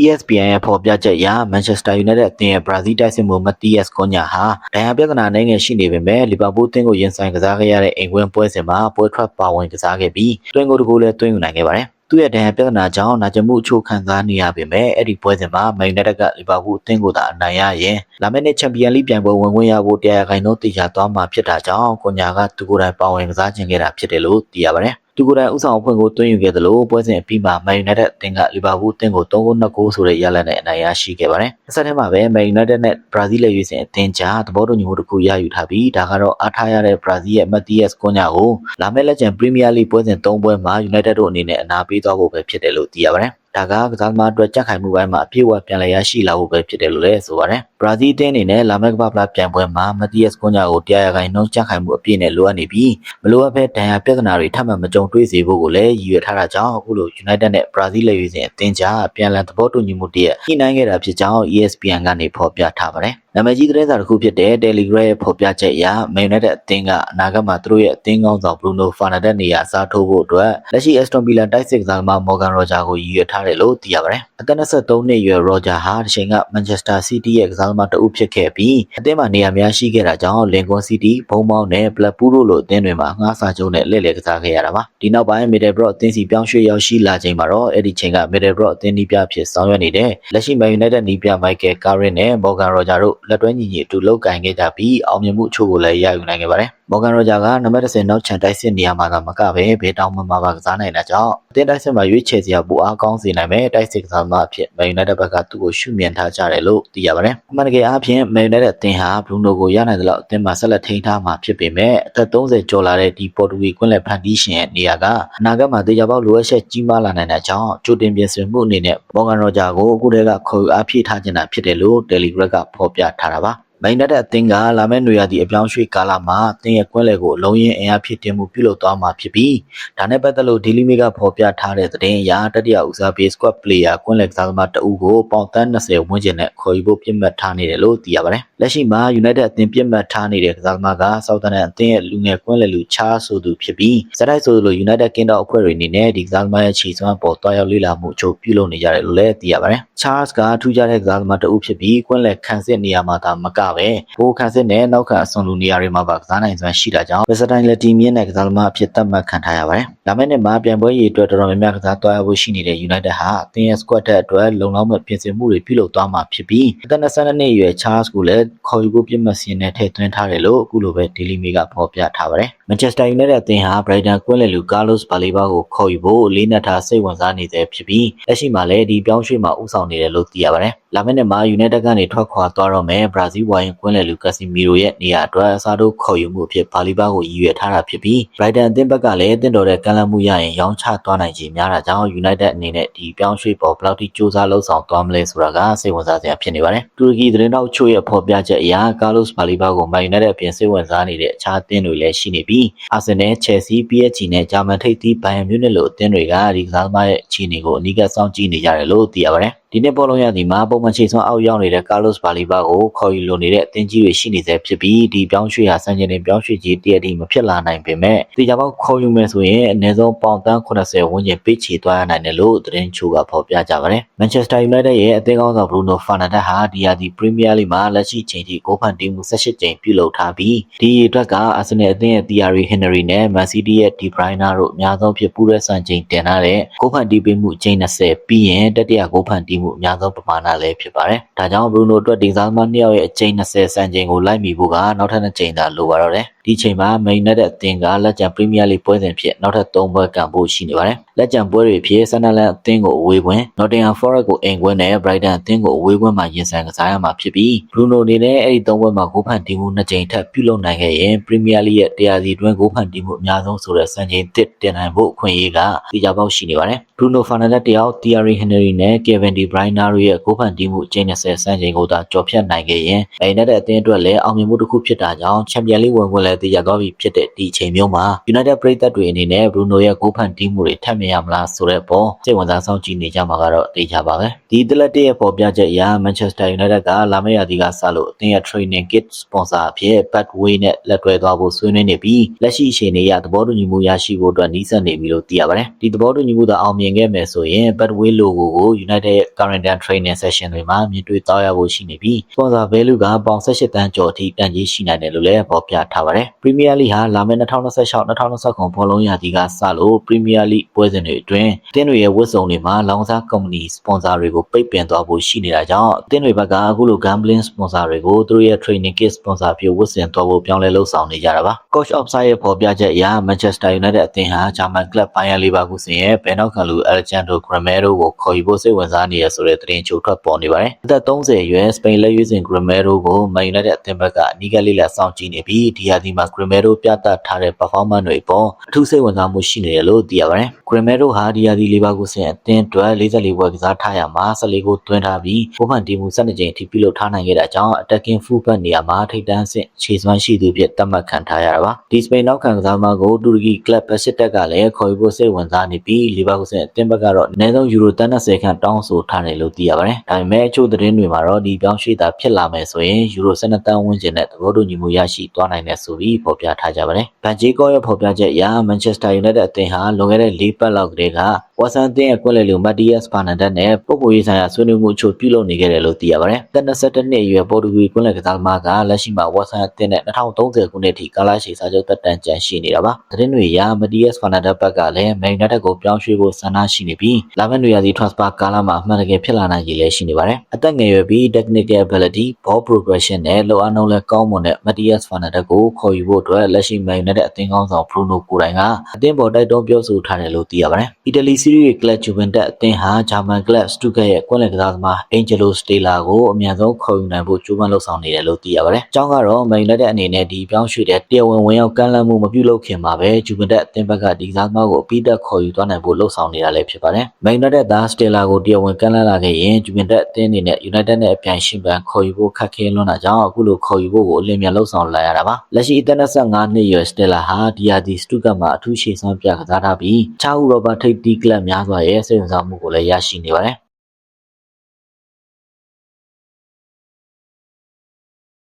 ESPN ရဲ့ဖော်ပြချက်အရ Manchester United အသင်းရဲ့ Brazil တိုက်စစ်မှု Matheus Cunha ဟာဒဏ်ရာပြဿနာနိုင်ငယ်ရှိနေပေမဲ့ Liverpool အသင်းကိုရင်ဆိုင်ကစားခဲ့ရတဲ့အိမ်ကွင်းပွဲစဉ်မှာပွဲထွက်ပါဝင်ကစားခဲ့ပြီးတွင်ကိုတကူလည်းသွင်းယူနိုင်ခဲ့ပါတယ်။သူ့ရဲ့ဒဏ်ရာပြဿနာကြောင့်နာကျင်မှုအချို့ခံစားနေရပေမဲ့အဲ့ဒီပွဲစဉ်မှာ Man United က Liverpool အသင်းကိုသာအနိုင်ရရင်လာမယ့်နှစ် Champions League ပြိုင်ပွဲဝင်ခွင့်ရဖို့100%တေချာသွားမှာဖြစ်တာကြောင့် Cunha ကသူကိုယ်တိုင်ပါဝင်ကစားခြင်းခဲ့တာဖြစ်တယ်လို့သိရပါတယ်။သူကိုယ်တိုင်ဥဆောင်အဖွဲ့ကိုသွင်းယူခဲ့သလိုပွဲစဉ်အပြီးမှာ Man United အသင်းက Liverpool အသင်းကို3-2ဆိုတဲ့ရလဒ်နဲ့အနိုင်ရရှိခဲ့ပါတယ်။အဆက်ထဲမှာပဲ Man United နဲ့ Brazil လက်ရွေးစင်အသင်းကြားသဘောတူညီမှုတစ်ခုရယူထားပြီးဒါကတော့အားထားရတဲ့ Brazil ရဲ့ Matheus Cunha ကိုလာမယ့်လက်ကျန် Premier League ပွဲစဉ်3ပွဲမှာ United တို့အနေနဲ့အနာပေးသွားဖို့ပဲဖြစ်တယ်လို့သိရပါတယ်။ဒါကကစားသမားအတွက်ကြက်ခိုင်မှုပိုင်းမှာအပြည့်အဝပြန်လည်ရရှိလာဖို့ပဲဖြစ်တယ်လို့လည်းဆိုပါတယ်။ Brazil အသင်းအနေနဲ့လာမယ့်ကမ္ဘာ့ဖလားပြိုင်ပွဲမှာ Matheus Cunha ကို100%ကြက်ခိုင်မှုအပြည့်နဲ့လိုအပ်နေပြီးမလိုအပ်ဘဲဒဏ်ရာပြဿနာတွေထပ်မံမကြုံတွေ့စေဖို့ကိုလည်းရည်ရွယ်ထားတာကြောင့်အခုလို United နဲ့ Brazil လက်ရွေးစင်အသင်းကြားပြန်လည်သဘောတူညီမှုတည်းညှိနှိုင်းခဲ့တာဖြစ်ကြောင်း ESPN ကနေဖော်ပြထားပါတယ်။နာမည်ကြီးသတင်းစာတစ်ခုဖြစ်တဲ့ Telegraph ရဲ့ဖော်ပြချက်အရ Man United အသင်းကအနာဂတ်မှာသူတို့ရဲ့အသင်းကောင်းဆောင် Bruno Fernandes နေရာအစားထိုးဖို့အတွက်လက်ရှိ Aston Villa တိုက်စစ်ကစားသမား Morgan Rogers ကိုရည်ရွယ်ထားတယ်လို့သိရပါတယ်။အသက်23နှစ်အရွယ် Rogers ဟာတစ်ချိန်က Manchester City ရဲ့ကစားသမားတဦးဖြစ်ခဲ့ပြီးအသင်းမှာနေရာများရှိခဲ့တာကြောင့် Lincoln City, Bournemouth နဲ့ Blackpool တို့လိုအသင်းတွေမှာငှားစာချုပ်နဲ့လှည့်လည်ကစားခဲ့ရတာပါ။ဒီနောက်ပိုင်း Middlesbrough အသင်းစီပြောင်းရွှေ့ရောက်ရှိလာချိန်မှာတော့အဲ့ဒီချိန်က Middlesbrough အသင်းနီးပြဖြစ်ဆောင်ရွက်နေတဲ့လက်ရှိ Man United နီးပြ Michael Carrick နဲ့ Morgan Rogers တို့လက်တွဲညီအတူလုပ်ကိုင်ခဲ့ကြပြီးအောင်မြင်မှုအချို့ကိုလည်းရယူနိုင်ခဲ့ပါတယ်။ Morgan Rogers ကနံပါတ်10နောက်ချန်တိုက်စစ်နေရာမှာသာမကပဲဘေးတောင်မှာပါကစားနိုင်တာကြောင့်အသင်းတိုက်စစ်မှာရွေးချယ်စရာပိုအားကောင်းစေနိုင်မယ်တိုက်စစ်ကစားသမားအဖြစ် Man United ဘက်ကသူ့ကိုရှုမြင်ထားကြတယ်လို့သိရပါတယ်။အမှန်တကယ်အားဖြင့် Man United အသင်းဟာ Bruno ကိုရနိုင်သလောက်အသင်းမှာဆက်လက်ထိန်းထားမှာဖြစ်ပေမဲ့အသက်30ကျော်လာတဲ့ဒီပေါ်တူဂီကွင်းလယ်ဖန်တီးရှင်ရဲ့နေရာကအနာဂတ်မှာတေချာပေါက်လိုအပ်ချက်ကြီးမားလာနိုင်တဲ့ကြောင့်ကြိုတင်ပြင်ဆင်မှုအနေနဲ့ Morgan Rogers ကိုအခုတည်းကခေါ်ယူအားဖြည့်ထားခြင်းတာဖြစ်တယ်လို့ Telegraph ကဖော်ပြထားတာပါ။ Man United အသင်းကလာမယ့်နွေရာသီအပြောင်းရွှေ့ကာလမှာအသင်းရဲ့ကွင်းလယ်ကိုအလုံးရင်းအင်အားဖြစ်တင်မှုပြုလုပ်သွားမှာဖြစ်ပြီးဒါနဲ့ပတ်သက်လို့ Daily Mail ကဖော်ပြထားတဲ့သတင်းအရတတိယဦးစားပေး squad player ကွင်းလယ်ကစားသမားတဦးကိုပေါင်သန်း20ဝန်းကျင်နဲ့ခေါ်ယူဖို့ပြစ်မှတ်ထားနေတယ်လို့သိရပါတယ်။လက်ရှိမှာ United အသင်းပြစ်မှတ်ထားနေတဲ့ကစားသမားက Southampton အသင်းရဲ့လူငယ်ကွင်းလယ်လူချားဆိုသူဖြစ်ပြီးစတိုက်ဆိုလို United ကင်းတော့အဖွဲ့တွေအနေနဲ့ဒီကစားသမားရဲ့ခြေစွမ်းပေါ်တွားရောက်လေ့လာမှုအချို့ပြုလုပ်နေကြတယ်လို့လည်းသိရပါတယ်။ Charles ကထူးခြားတဲ့ကစားသမားတဦးဖြစ်ပြီးကွင်းလယ်ခံစစ်နေရာမှာသာမကပဲဘိုးခံစစ်နဲ့နောက်ခံအစွန်လူနေရာတွေမှာပါကစားနိုင်စွမ်းရှိတာကြောင့် versatility မြင့်တဲ့ကစားသမားအဖြစ်သတ်မှတ်ခံထားရပါတယ်။ဒါမဲ့နဲ့မှာပြိုင်ပွဲရည်အတွက်တော်တော်များများကစားသွားရဖို့ရှိနေတဲ့ United ဟာအသင်းရဲ့ squad အတွက်လုံလောက်မဲ့ပြင်ဆင်မှုတွေပြုလုပ်သွားမှာဖြစ်ပြီးအသက်22နှစ်အရွယ် Charles ကိုလည်းခေါ်ယူဖို့ပြစ်မှတ်စင်းနဲ့ထည့်သွင်းထားတယ်လို့အခုလိုပဲ Daily Mail ကဖော်ပြထားပါတယ်။ Manchester United အသင်းဟာ Brighton ကွင်းလယ်လူ Carlos Baleba ကိုခေါ်ယူဖို့လေးနက်ထားစိတ်ဝင်စားနေသေးဖြစ်ပြီးလက်ရှိမှာလည်းဒီပြောင်းရွှေ့မှာဥဆောင်နေတယ်လို့သိရပါတယ်။လာမယ့်နှစ်မှာ United ကနေထွက်ခွာသွားတော့မယ် Brazil ဝိုင်းကွင်းလယ်လူ Casemiro ရဲ့နေရာအတွက်အစားထိုးခေါ်ယူမှုအဖြစ် Baleba ကိုရည်ရွယ်ထားတာဖြစ်ပြီး Brighton အသင်းဘက်ကလည်းတင့်တော်တဲ့ကမ်းလှမ်းမှုရရင်ရောင်းချသွားနိုင်ခြေများတာကြောင့် United အနေနဲ့ဒီပြောင်းရွှေ့ပေါ်ဘယ်လောက်ထိစူးစမ်းလှုပ်ဆောင်သွားမလဲဆိုတာကစိတ်ဝင်စားစရာဖြစ်နေပါတယ်။တူရကီသတင်းတောက်ချို့ရဲ့ဖော်ပြချက်အရ Carlos Baleba ကို Man United အပြင်စိတ်ဝင်စားနေတဲ့အခြားအသင်းတွေလည်းရှိနေပြီး Arsenal, Chelsea, PSG နဲ့ဂျာမန်ထိပ်သီး Bayern Munich လိုအသင်းတွေကဒီကစားသမားရဲ့အခြေအနေကိုအနီးကပ်စောင့်ကြည့်နေကြတယ်လို့သိရပါတယ်။ဒီနေ့ပေါ်လုံးရသည်မှာပုံမှန်ခြေစွမ်းအောက်ရောက်နေတဲ့ Carlos Baleba ကိုခေါ်ယူလိုနေတဲ့အသင်းကြီးတွေရှိနေသေးဖြစ်ပြီးဒီပြောင်းရွှေ့ဟာစံချိန်တင်ပြောင်းရွှေ့ကြီးတရတီမဖြစ်လာနိုင်ပေမဲ့တေချာပေါက်ခေါ်ယူမယ်ဆိုရင်အနည်းဆုံးပေါင်သန်း80ဝန်းကျင်ပေးချေသွားရနိုင်တယ်လို့သတင်းချို့ကဖော်ပြကြပါတယ်။ Manchester United ရဲ့အသင်းကောင်းဆောင် Bruno Fernandes ဟာဒီရာသီ Premier League မှာလက်ရှိချိန်ထိဂိုးဖန်တီးမှု18ကြိမ်ပြုလုပ်ထားပြီးဒီအတွက်က Arsenal အသင်းရဲ့ Thierry Henry နဲ့ Man City ရဲ့ De Bruyne တို့အများဆုံးဖြစ်ပူးတဲ့စံချိန်တင်ထားတဲ့ဂိုးဖန်တီးပေးမှုအကြိမ်20ပြီးရင်တတိယဂိုးဖန်တီးမှုအများဆုံးပမာဏလည်းဖြစ်ပါတယ်။ဒါကြောင့် Bruno အတွက်ဒီကစားသမား2ယောက်ရဲ့အကြိမ်20စံချိန်ကိုလိုက်မီဖို့ကနောက်ထပ်2ကြိမ်သာလိုပါတော့တယ်။ဒီချိန်မှာ Man United အသင်းကလက်ကျန် Premier League ပွဲစဉ်ဖြစ်နောက်ထပ်3ပွဲကန်ဖို့ရှိနေပါတယ်။လက်ကျန်ပွဲတွေဖြစ် Sunderland အသင်းကိုအဝေးကွင်း Nottingham Forest ကိုအိမ်ကွင်းနဲ့ Brighton အသင်းကိုအဝေးကွင်းမှာရင်ဆိုင်ကစားရမှာဖြစ်ပြီး Bruno အနေနဲ့အဲ့ဒီ3ပွဲမှာဂိုးဖန်တီးမှု2ကြိမ်ထပ်ပြုလုပ်နိုင်ခဲ့ရင် Premier League ရဲ့တရားစီတွင်းဂိုးဖန်တီးမှုအများဆုံးဆိုတဲ့စံချိန်တစ်တင်နိုင်ဖို့အခွင့်အရေးကတေချာပေါက်ရှိနေပါတယ်။ Bruno Fernandes တယောက် Thierry Henry နဲ့ Kevin De Bruyne တို့ရဲ့ဂိုးဖန်တီးမှုအကြိမ်20စံချိန်ကိုသာကျော်ဖြတ်နိုင်ခဲ့ရင် United အသင်းအတွက်လည်းအောင်မြင်မှုတစ်ခုဖြစ်တာကြောင့် Champions League ဝင်ခွင့်လည်း လည်းသိရသွားပြီဖြစ်တဲ့ဒီအချိန်မျိုးမှာ United ပရိသတ်တွေအနေနဲ့ Bruno ရဲ့ဂိုးဖန်တီးမှုတွေထပ်မြင်ရမလားဆိုတဲ့ပေါ်စိတ်ဝင်စားစောင့်ကြည့်နေကြမှာကတော့သိကြပါပဲဒီတလက်ရဲ့ပေါ်ပြချက်အရ Manchester United ကလာမယ့်ရာသီကစလို့အသင်းရဲ့ training kit sponsor အဖြစ် Pathway နဲ့လက်တွဲသွားဖို့ဆွေးနွေးနေပြီးလက်ရှိအခြေအနေအရသဘောတူညီမှုရရှိဖို့အတွက်နှီးစပ်နေပြီလို့သိရပါတယ်ဒီသဘောတူညီမှုသာအောင်မြင်ခဲ့မယ်ဆိုရင် Pathway logo ကို United ရဲ့ current training session တွေမှာမြင်တွေ့သွားရဖို့ရှိနေပြီး sponsor value ကပေါင်18တန်းကျော်အထိတန်ကြီးရှိနိုင်တယ်လို့လည်းပေါ်ပြထားပါတယ် Premier League ဟာလာမယ့်2026-2029ဘောလုံးရာသီကစလို့ Premier League ပွဲစဉ်တွေအတွင်းအသင်းတွေရဲ့ဝတ်စုံတွေမှာလောင်စာ company sponsor တွေကိုပိတ်ပင်သွားဖို့ရှိနေတာကြောင့်အသင်းတွေဘက်ကအခုလို gambling sponsor တွေကိုသူတို့ရဲ့ training kit sponsor ဖြစ်ဝတ်ဆင်သွားဖို့ပြောင်းလဲလှုပ်ဆောင်နေကြတာပါ Coach Offside ရဲ့ပေါ်ပြချက်အရ Manchester United အသင်းဟာ German club Bayer Leverkusen ရဲ့ဘယ်နောက်ခံလူ Alejandro Gramero ကိုခေါ်ယူဖို့စိတ်ဝင်စားနေရဆိုတဲ့သတင်းချိုထွက်ပေါ်နေပါတယ်အသက်30အရွယ်စပိန်လက်ရွေးစင် Gramero ကို Man United အသင်းဘက်ကအနီးကပ်လေးလာစောင့်ကြည့်နေပြီးဒီရာသီမှာ Gramero ပြသထားတဲ့ performance တွေပေါ်အထူးစိတ်ဝင်စားမှုရှိနေတယ်လို့သိရပါတယ် Gramero ဟာဒီရာသီ Leverkusen အသင်းအတွက်44ပွဲကစားထားရမှာ14ဂိုးသွင်းထားပြီးဂိုးဖန်တီးမှု12ကြိမ်အထိပြုလုပ်ထားနိုင်ခဲ့တာကြောင့် attacking fullback နေရာမှာထိပ်တန်းအဆင့်ခြေစွမ်းရှိသူဖြစ်သတ်မှတ်ခံထားရတာပါဒီစပိန်နောက်ခံကစားသမားကိုတူရကီ club ဘက်စစ်တက်ကလည်းခေါ်ယူဖို့စိတ်ဝင်စားနေပြီး Leverkusen အသင်းဘက်ကတော့အနည်းဆုံးယူရို30ခန့်တောင်းဆိုထားတယ်လို့သိရပါတယ်ဒါပေမဲ့အချို့သတင်းတွေမှာတော့ဒီပြောင်းရွှေ့တာဖြစ်လာမယ်ဆိုရင်ယူရို12တန်းဝန်းကျင်နဲ့သဘောတူညီမှုရရှိသွားနိုင်တယ်ဆိုပြီးဖော်ပြထားကြပါတယ်ဗန်ဂျီကောရဲ့ဖော်ပြချက်အရ Manchester United အသင်းဟာလွန်ခဲ့တဲ့4ပတ်လောက်ကတည်းကဝါဆန်အသင်းရဲ့ကွက်လက်လူ Matias Fernandes နဲ့ပုဂ္ဂိုလ်ရေးဆိုင်ရာဆွေးနွေးမှုအချို့ပြုလုပ်နေခဲ့တယ်လို့သိရပါတယ်သက်22နှစ်အရွယ်ပေါ်တူဂီကွက်လက်ကစားသမားကလက်ရှိမှာဝါဆန်အသင်းနဲ့2030ခုနှစ်ထိကာလရှည်စာချုပ်သက်တမ်းကျန်ရှိနေတာပါသတင်းတွေအရ Matias Fernandes ဘက်ကလည်း Man United ကိုပြောင်းရွှေ့ဖို့ဆန္ဒရှိနေပြီးလာမယ့်နွေရာသီ transfer ကာလမှာအမှန်တကယ်ဖြစ်လာနိုင်ခြေလည်းရှိနေပါတယ်အသက်ငယ်ရွယ်ပြီး technical ability ball progression နဲ့လောအားနှုန်းလည်းကောင်းမွန်တဲ့ Matias Fernandes ကိုခေါ်ယူဖို့အတွက်လက်ရှိ Man United အသင်းကောင်းဆောင် Bruno ကိုယ်တိုင်ကအသင်းပေါ်တိုက်တွန်းပြောဆိုထားတယ်လို့သိရပါတယ်အီတလီစီးရီးကလပ်ဂျူဗန်တက်အသင်းဟာဂျာမန်ကလပ်စတူဂတ်ရဲ့ကွက်လက်ကစားသမား Angelo Stella ကိုအမြန်ဆုံးခေါ်ယူနိုင်ဖို့ကြိုးပမ်းလှုပ်ဆောင်နေတယ်လို့သိရပါတယ်အကြောင်းကတော့ Man United အနေနဲ့ဒီပြောင်းရွှေ့တဲ့တရားဝင်ရောက်ကမ်းလှမ်းမှုမပြုလုပ်ခင်မှာပဲဂျူဗန်တက်အသင်းဘက်ကဒီကစားသမားကိုအပိသက်ခေါ်ယူသွားနိုင်ဖို့လှုပ်ဆောင်နေတာလည်းဖြစ်ပါတယ် Man United သား Stella ကိုတရားဝင်ကမ်းလှမ်းလာခဲ့ရင်ဂျူဗန်တက်အသင်းအနေနဲ့ United နဲ့အပြိုင်ရှင်ပန်ခေါ်ယူဖို့ခက်ခဲလွန်းတာကြောင့်အခုလိုခေါ်ယူဖို့ကိုအလင်းမြန်လှုပ်ဆောင်လာရတာပါလက်ရှိအသက်25နှစ်အရွယ် Stella ဟာဒီယာဒီစတူဂတ်မှာအထူးရှေ့စွမ်းပြကစားထားပြီးချာဥရောပထိပ်သီးကလပ်များစွာရဲ့စိတ်ဝင်စားမှုကိုလည်းရရှိနေပါတယ်